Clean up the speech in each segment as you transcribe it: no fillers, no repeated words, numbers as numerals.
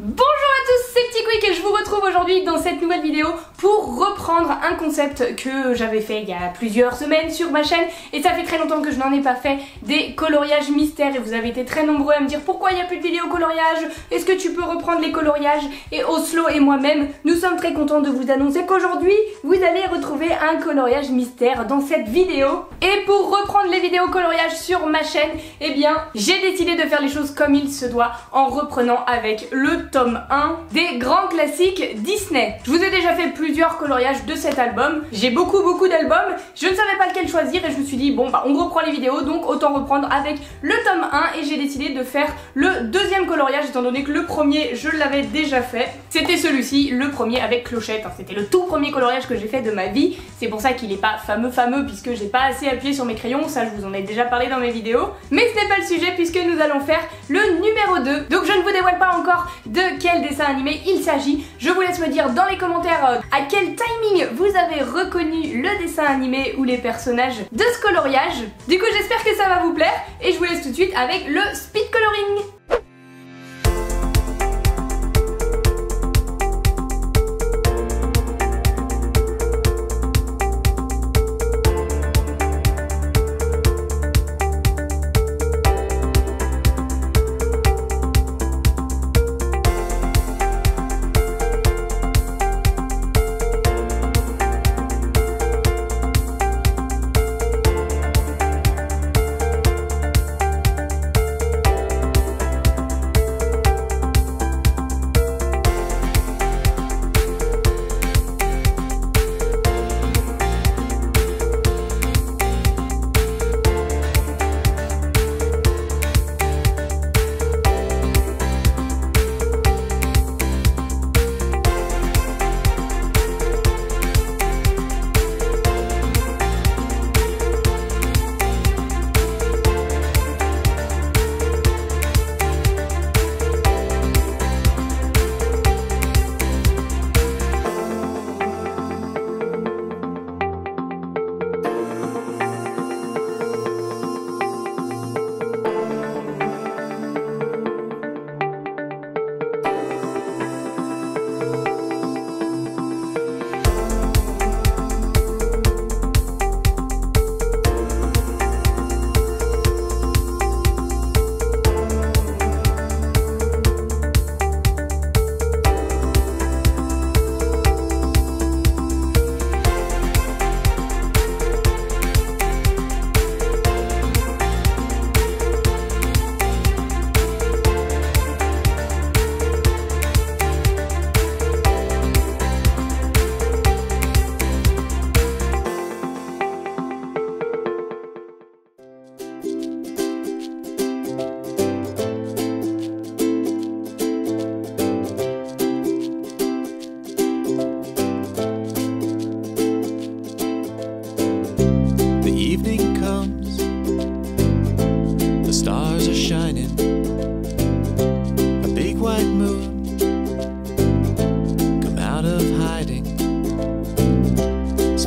Bonjour à tous, c'est Petit Quick et je vous retrouve aujourd'hui dans cette nouvelle vidéo pour reprendre un concept que j'avais fait il y a plusieurs semaines sur ma chaîne et ça fait très longtemps que je n'en ai pas fait, des coloriages mystères, et vous avez été très nombreux à me dire pourquoi il n'y a plus de vidéos coloriage, est-ce que tu peux reprendre les coloriages? Et Oslo et moi-même, nous sommes très contents de vous annoncer qu'aujourd'hui vous allez retrouver un coloriage mystère dans cette vidéo. Et pour reprendre les vidéos coloriage sur ma chaîne, eh bien j'ai décidé de faire les choses comme il se doit en reprenant avec le tome 1 des grands classiques Disney. Je vous ai déjà fait plusieurs coloriages de cet album, j'ai beaucoup d'albums, je ne savais pas lequel choisir et je me suis dit bon bah on reprend les vidéos donc autant reprendre avec le tome 1 et j'ai décidé de faire le deuxième coloriage étant donné que le premier je l'avais déjà fait. C'était celui-ci, le premier avec Clochette, c'était le tout premier coloriage que j'ai fait de ma vie, c'est pour ça qu'il n'est pas fameux puisque j'ai pas assez appuyé sur mes crayons, ça je vous en ai déjà parlé dans mes vidéos, mais ce n'est pas le sujet puisque nous allons faire le numéro 2, donc je ne vous dévoile pas encore de quel dessin animé il s'agit. Je vous laisse me dire dans les commentaires à quel timing vous avez reconnu le dessin animé ou les personnages de ce coloriage. Du coup j'espère que ça va vous plaire et je vous laisse tout de suite avec le speed coloring.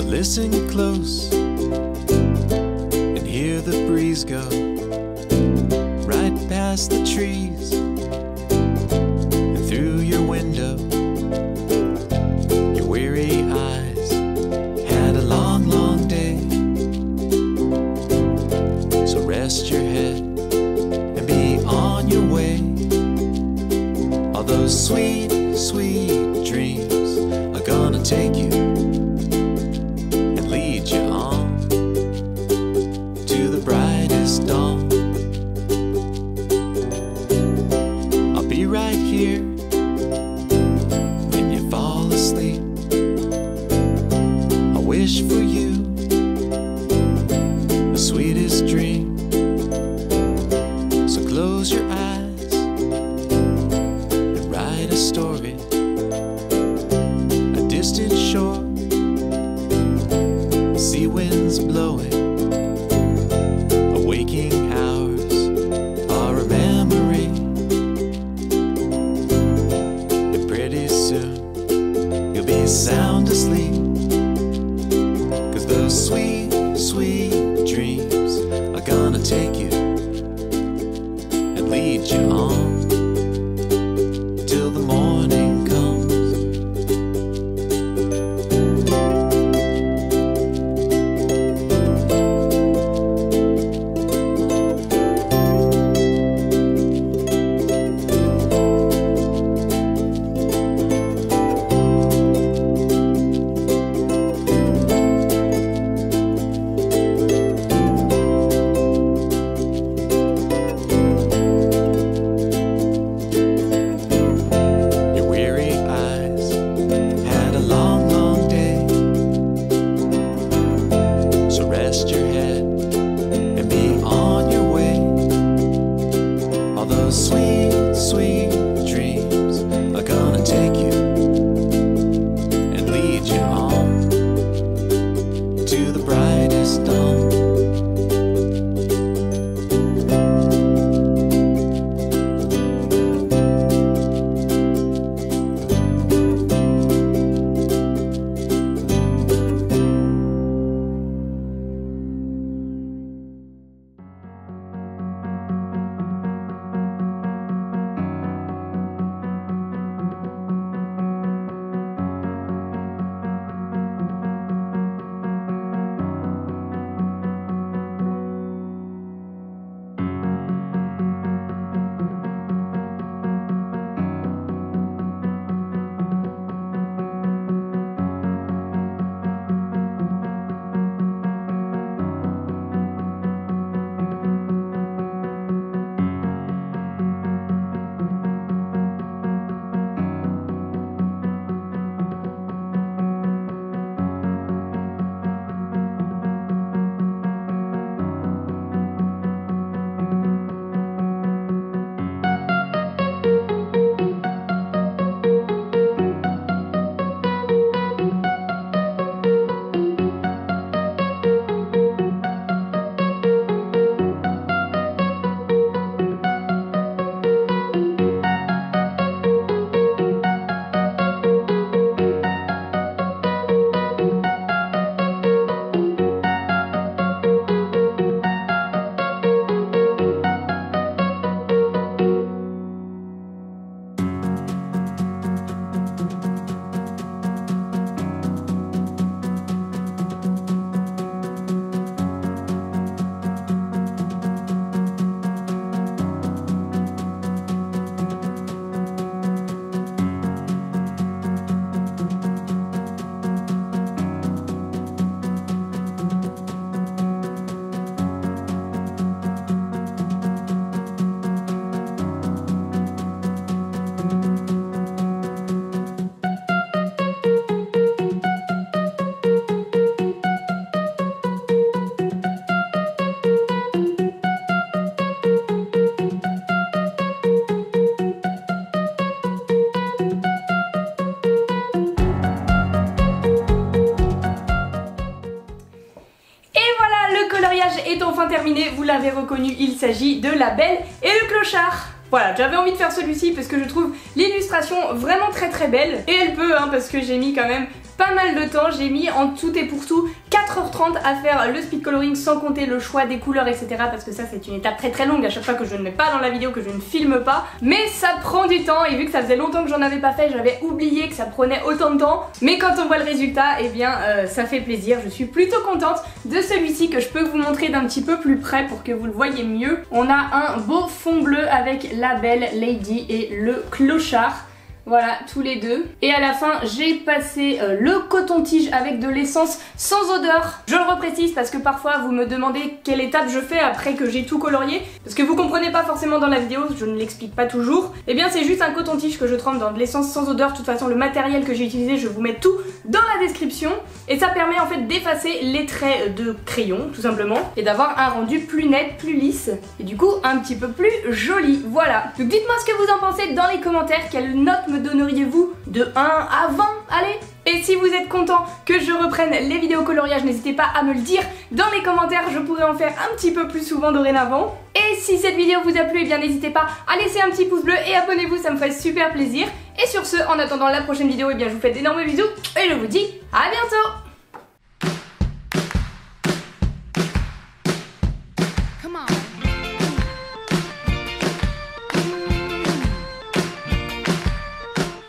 Listen close and hear the breeze go right past the trees and through your window. Your weary eyes had a long day, so rest your head and be on your way. All those sweet dreams are gonna take you dawn. I'll be right here when you fall asleep. I wish for you the sweetest dream. So close your eyes and write a story, a distant shore, sea winds blowing. Waking hours are a memory, and pretty soon you'll be sound asleep, 'cause those sweet dreams are gonna take you and lead you on till the terminé, vous l'avez reconnu, il s'agit de La Belle et le Clochard. Voilà, j'avais envie de faire celui-ci parce que je trouve l'illustration vraiment très belle. Et elle peut, hein, parce que j'ai mis quand même pas mal de temps. J'ai mis en tout et pour tout 4h30 à faire le speed coloring sans compter le choix des couleurs, etc. Parce que ça c'est une étape très longue à chaque fois que je ne mets pas dans la vidéo, que je ne filme pas. Mais ça prend du temps et vu que ça faisait longtemps que j'en avais pas fait, j'avais oublié que ça prenait autant de temps. Mais quand on voit le résultat, eh bien ça fait plaisir. Je suis plutôt contente de celui-ci que je peux vous montrer d'un petit peu plus près pour que vous le voyez mieux. On a un beau fond bleu avec La Belle Lady et le Clochard. Voilà, tous les deux. Et à la fin, j'ai passé le coton-tige avec de l'essence sans odeur. Je le reprécise parce que parfois vous me demandez quelle étape je fais après que j'ai tout colorié. Parce que vous comprenez pas forcément dans la vidéo, je ne l'explique pas toujours. Et bien c'est juste un coton-tige que je trempe dans de l'essence sans odeur. De toute façon, le matériel que j'ai utilisé, je vous mets tout dans la description. Et ça permet en fait d'effacer les traits de crayon, tout simplement. Et d'avoir un rendu plus net, plus lisse. Et du coup, un petit peu plus joli. Voilà. Donc dites-moi ce que vous en pensez dans les commentaires. Quelle note me donneriez-vous de 1 à 20? Allez! Et si vous êtes content que je reprenne les vidéos coloriage, n'hésitez pas à me le dire dans les commentaires, je pourrais en faire un petit peu plus souvent dorénavant. Et si cette vidéo vous a plu, eh bien n'hésitez pas à laisser un petit pouce bleu et abonnez-vous, ça me ferait super plaisir. Et sur ce, en attendant la prochaine vidéo, eh bien je vous fais d'énormes bisous et je vous dis à bientôt!